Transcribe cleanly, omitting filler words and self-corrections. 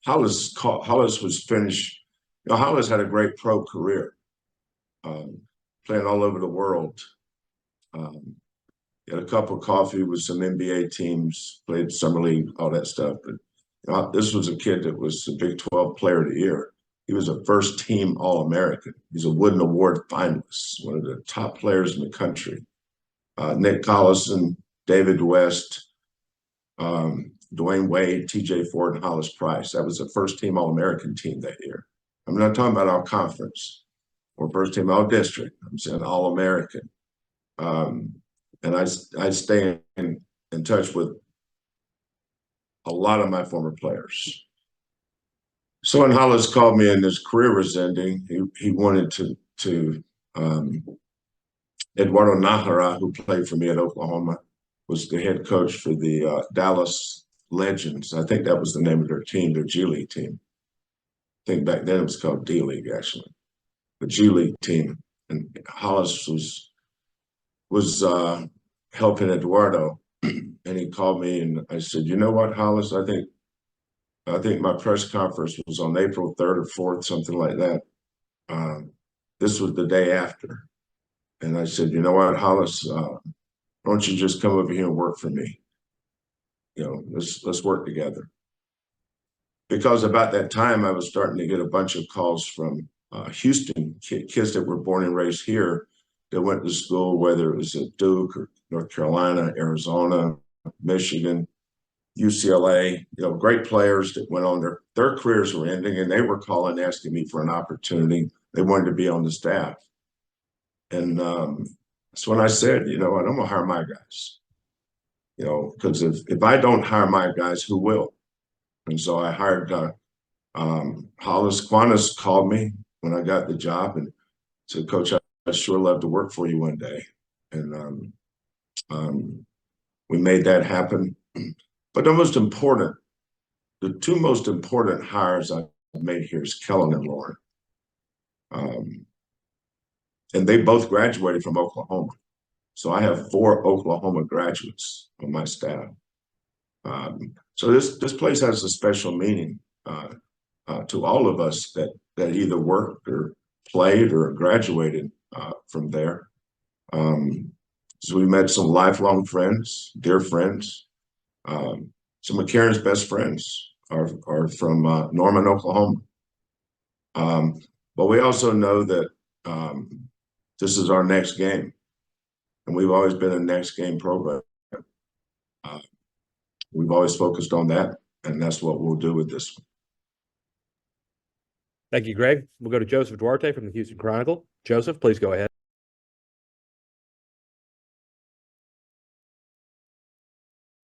Hollis was finished. Hollis had a great pro career, playing all over the world. Had a cup of coffee with some NBA teams, played summer league, all that stuff. But this was a kid that was the Big 12 Player of the Year. He was a first-team All-American. He's a Wooden Award finalist, one of the top players in the country. Nick Collison, David West, Dwayne Wade, T.J. Ford, and Hollis Price. That was the first-team All-American team that year. I'm not talking about our conference or first-team All-District. I'm saying All-American. And I stay in touch with a lot of my former players. So when Hollis called me and his career was ending, he wanted to Eduardo Nájera, who played for me at Oklahoma, was the head coach for the Dallas Legends. I think that was the name of their team, their G League team. I think back then it was called D League, actually, the G League team. And Hollis was helping Eduardo, and he called me and I said, "You know what, Hollis? I think my press conference was on April 3rd or 4th, something like that. This was the day after." And I said, "You know what, Hollis, don't you just come over here and work for me? Let's work together." Because about that time, I was starting to get a bunch of calls from Houston kids that were born and raised here that went to school, whether it was at Duke or North Carolina, Arizona, Michigan, UCLA, great players that went on their careers were ending, and they were calling, asking me for an opportunity. They wanted to be on the staff. And that's when I said, I'm going to hire my guys, because if I don't hire my guys, who will? And so I hired Hollis. Quantas called me when I got the job and said, "Coach, I'd sure love to work for you one day." And we made that happen. But the two most important hires I've made here is Kellen and Lauren. And they both graduated from Oklahoma. So I have 4 Oklahoma graduates on my staff. So this place has a special meaning to all of us that either worked or played or graduated from there. So we met some lifelong friends, dear friends. Some of Karen's best friends are from Norman, Oklahoma. But we also know that this is our next game, and we've always been a next game program. We've always focused on that, and that's what we'll do with this one. Thank you, Greg. We'll go to Joseph Duarte from the Houston Chronicle. Joseph, please go ahead.